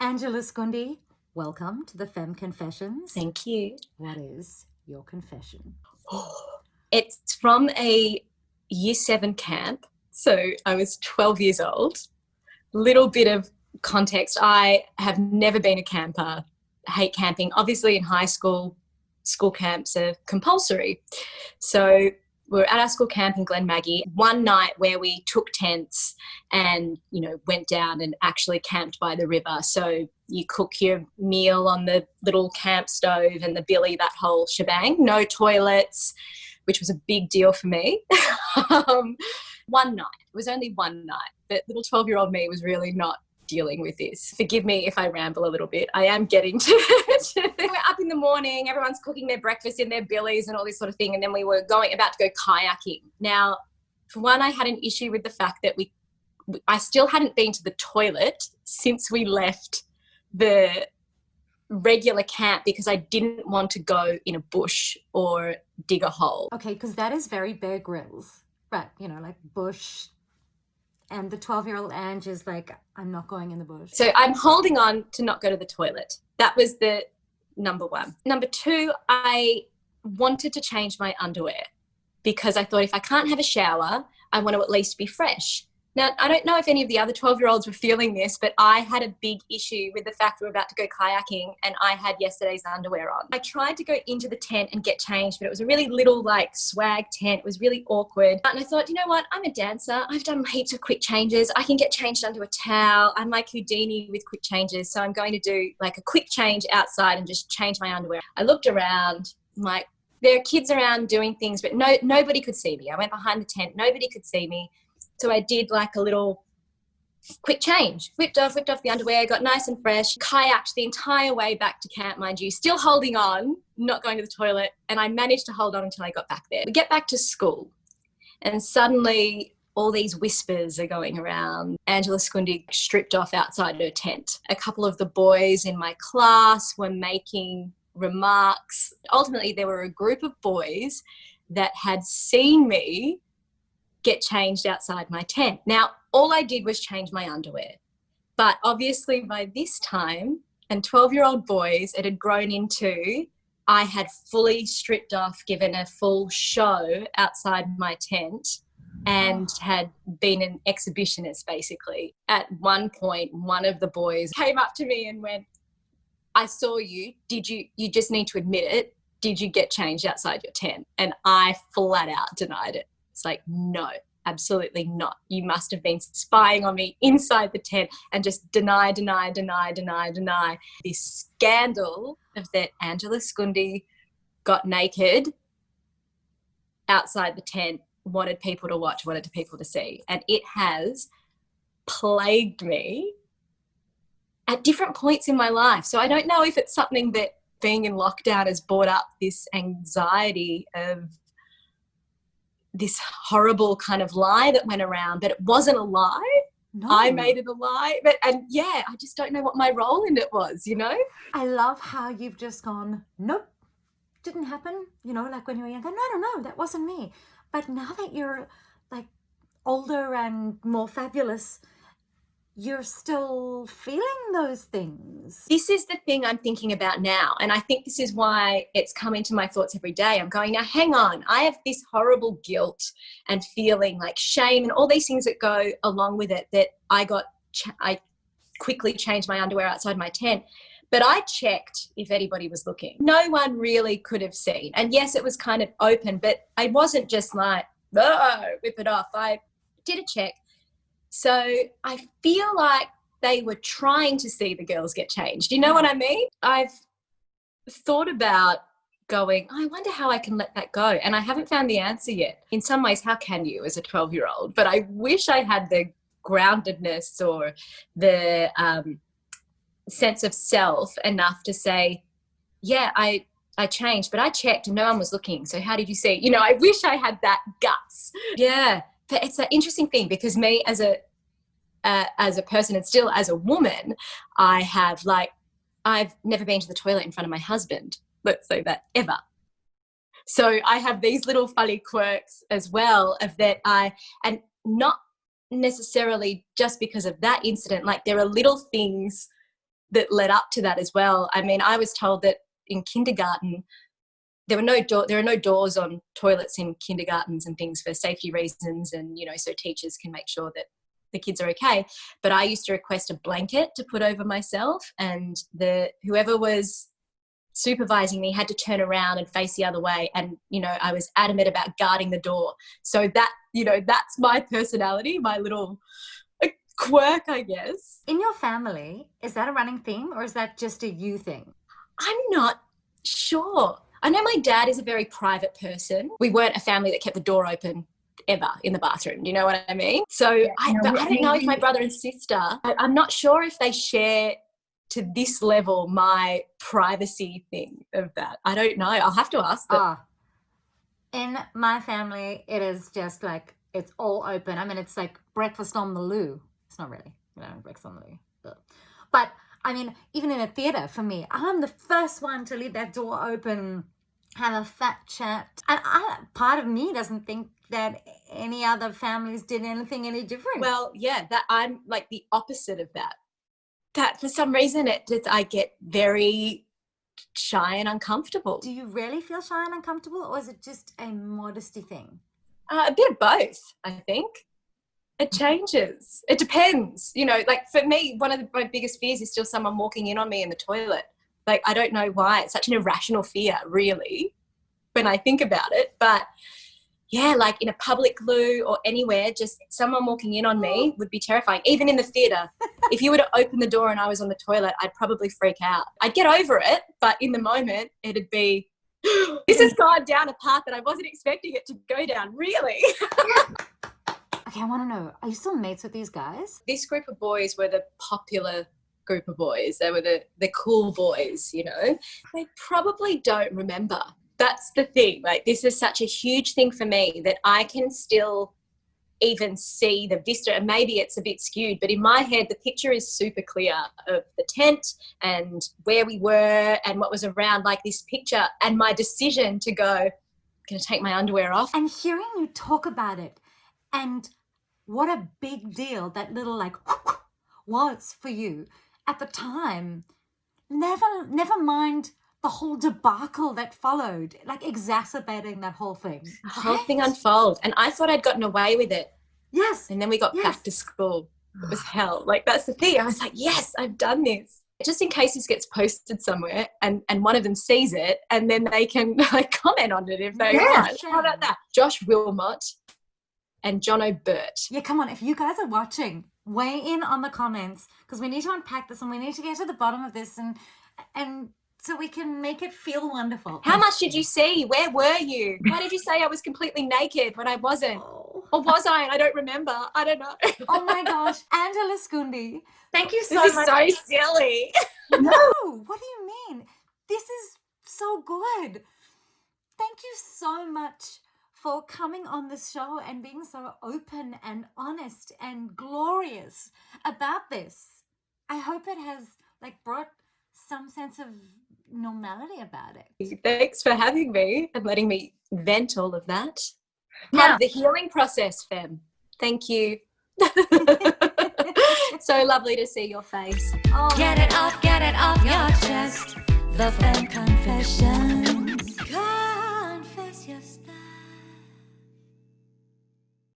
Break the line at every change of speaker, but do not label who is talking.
Angela Scundi, welcome to the Fem Confessions.
Thank you.
What is your confession?
It's from a year 7 camp. So I was 12 years old. Little bit of context. I have never been a camper. I hate camping. Obviously in high school, school camps are compulsory. So we were at our school camp in Glen Maggie one night where we took tents and, went down and actually camped by the river. So you cook your meal on the little camp stove and the billy, that whole shebang. No toilets, which was a big deal for me. One night. It was only one night. But little 12-year-old me was really not dealing with this. Forgive me if I ramble a little bit. I am getting to it. We're up in the morning, everyone's cooking their breakfast in their billies and all this sort of thing, and then we were about to go kayaking. Now, for one, I had an issue with the fact that I still hadn't been to the toilet since we left the regular camp because I didn't want to go in a bush or dig a hole.
Okay, because that is very Bear Grylls, right? Like bush. And the 12-year-old Ange is like, I'm not going in the bush.
So I'm holding on to not go to the toilet. That was the number one. Number two, I wanted to change my underwear because I thought if I can't have a shower, I want to at least be fresh. Now, I don't know if any of the other 12-year-olds were feeling this, but I had a big issue with the fact we were about to go kayaking and I had yesterday's underwear on. I tried to go into the tent and get changed, but it was a really little swag tent. It was really awkward. And I thought, you know what? I'm a dancer. I've done heaps of quick changes. I can get changed under a towel. I'm like Houdini with quick changes. So I'm going to do a quick change outside and just change my underwear. I looked around, there are kids around doing things, but nobody could see me. I went behind the tent. Nobody could see me. So I did a little quick change, whipped off the underwear, got nice and fresh, kayaked the entire way back to camp, mind you, still holding on, not going to the toilet, and I managed to hold on until I got back there. We get back to school, and suddenly all these whispers are going around. Angela Scundi stripped off outside her tent. A couple of the boys in my class were making remarks. Ultimately, there were a group of boys that had seen me get changed outside my tent. Now, all I did was change my underwear. But obviously by this time, and 12-year-old boys, it had grown into, I had fully stripped off, given a full show outside my tent and had been an exhibitionist basically. At one point, one of the boys came up to me and went, I saw you. You just need to admit it. Did you get changed outside your tent? And I flat out denied it. It's no, absolutely not. You must have been spying on me inside the tent, and just deny. This scandal of that Angela Scundi got naked outside the tent, wanted people to watch, wanted people to see. And it has plagued me at different points in my life. So I don't know if it's something that being in lockdown has brought up this anxiety of this horrible kind of lie that went around, but it wasn't a lie.
No.
I made it a lie. I just don't know what my role in it was,
I love how you've just gone, nope, didn't happen. Like when you were younger, no, that wasn't me. But now that you're older and more fabulous, you're still feeling those things.
This is the thing I'm thinking about now. And I think this is why it's come into my thoughts every day. I'm going, now hang on, I have this horrible guilt and feeling shame and all these things that go along with it, that I quickly changed my underwear outside my tent. But I checked if anybody was looking. No one really could have seen. And yes, it was kind of open, but I wasn't just whip it off. I did a check. So I feel like they were trying to see the girls get changed. You know what I mean? I've thought about going, I wonder how I can let that go. And I haven't found the answer yet. In some ways, how can you as a 12-year-old? But I wish I had the groundedness or the sense of self enough to say, yeah, I changed, but I checked and no one was looking. So how did you see? I wish I had that guts. Yeah. But it's an interesting thing because me as a person and still as a woman, I've never been to the toilet in front of my husband. Let's say that ever. So I have these little funny quirks as well of that and not necessarily just because of that incident, there are little things that led up to that as well. I mean, I was told that in kindergarten there are no doors on toilets in kindergartens and things for safety reasons, and so teachers can make sure that the kids are okay. But I used to request a blanket to put over myself, and whoever was supervising me had to turn around and face the other way, and I was adamant about guarding the door. So that that's my personality, my little quirk, I guess.
In your family, is that a running theme or is that just a you thing?
I'm not sure. I know my dad is a very private person. We weren't a family that kept the door open ever in the bathroom. Do you know what I mean? So I don't know if my brother and sister, I'm not sure if they share to this level my privacy thing of that. I don't know. I'll have to ask them.
In my family, it is just like, it's all open. I mean, it's like breakfast on the loo. It's not really, breakfast on the loo. But I mean, even in a theatre, for me, I'm the first one to leave that door open, have a fat chat. And part of me doesn't think that any other families did anything any different.
Well, yeah, that I'm like the opposite of that. That for some reason I get very shy and uncomfortable.
Do you really feel shy and uncomfortable, or is it just a modesty thing?
A bit of both, I think. It changes. It depends. Like for me, one of my biggest fears is still someone walking in on me in the toilet. Like, I don't know why. It's such an irrational fear, really, when I think about it. But yeah, like in a public loo or anywhere, just someone walking in on me would be terrifying. Even in the theatre, if you were to open the door and I was on the toilet, I'd probably freak out. I'd get over it, but in the moment, it'd be, this has gone down a path that I wasn't expecting it to go down, really.
Okay, I want to know, are you still mates with these guys?
This group of boys were the popular group of boys. They were the cool boys, They probably don't remember. That's the thing. Like, this is such a huge thing for me that I can still even see the vista, and maybe it's a bit skewed, but in my head, the picture is super clear of the tent and where we were and what was around, like this picture, and my decision to go, I'm going to take my underwear off.
And hearing you talk about it, and what a big deal that little was for you at the time. Never mind the whole debacle that followed, like exacerbating that whole thing.
The whole thing unfolded, and I thought I'd gotten away with it.
Yes.
And then we got back to school. It was hell. Like, that's the thing. I was like, yes, I've done this. Just in case this gets posted somewhere and one of them sees it, and then they can comment on it if they want.
Sure.
How about that? Josh Wilmot and John O'Burt.
Yeah, come on. If you guys are watching, weigh in on the comments, because we need to unpack this and we need to get to the bottom of this and so we can make it feel wonderful.
How much did you see? Where were you? Why did you say I was completely naked when I wasn't? Or was I? And I don't remember. I don't know.
Oh my gosh. Angela Scundi.
Thank you so much. This is so silly.
No, what do you mean? This is so good. Thank you so much for coming on this show and being so open and honest and glorious about this. I hope it has brought some sense of normality about it.
Thanks for having me and letting me vent all of that. Part of the healing process, Fem. Thank you. So lovely to see your face.
Get it off your chest. The Fem Confessions.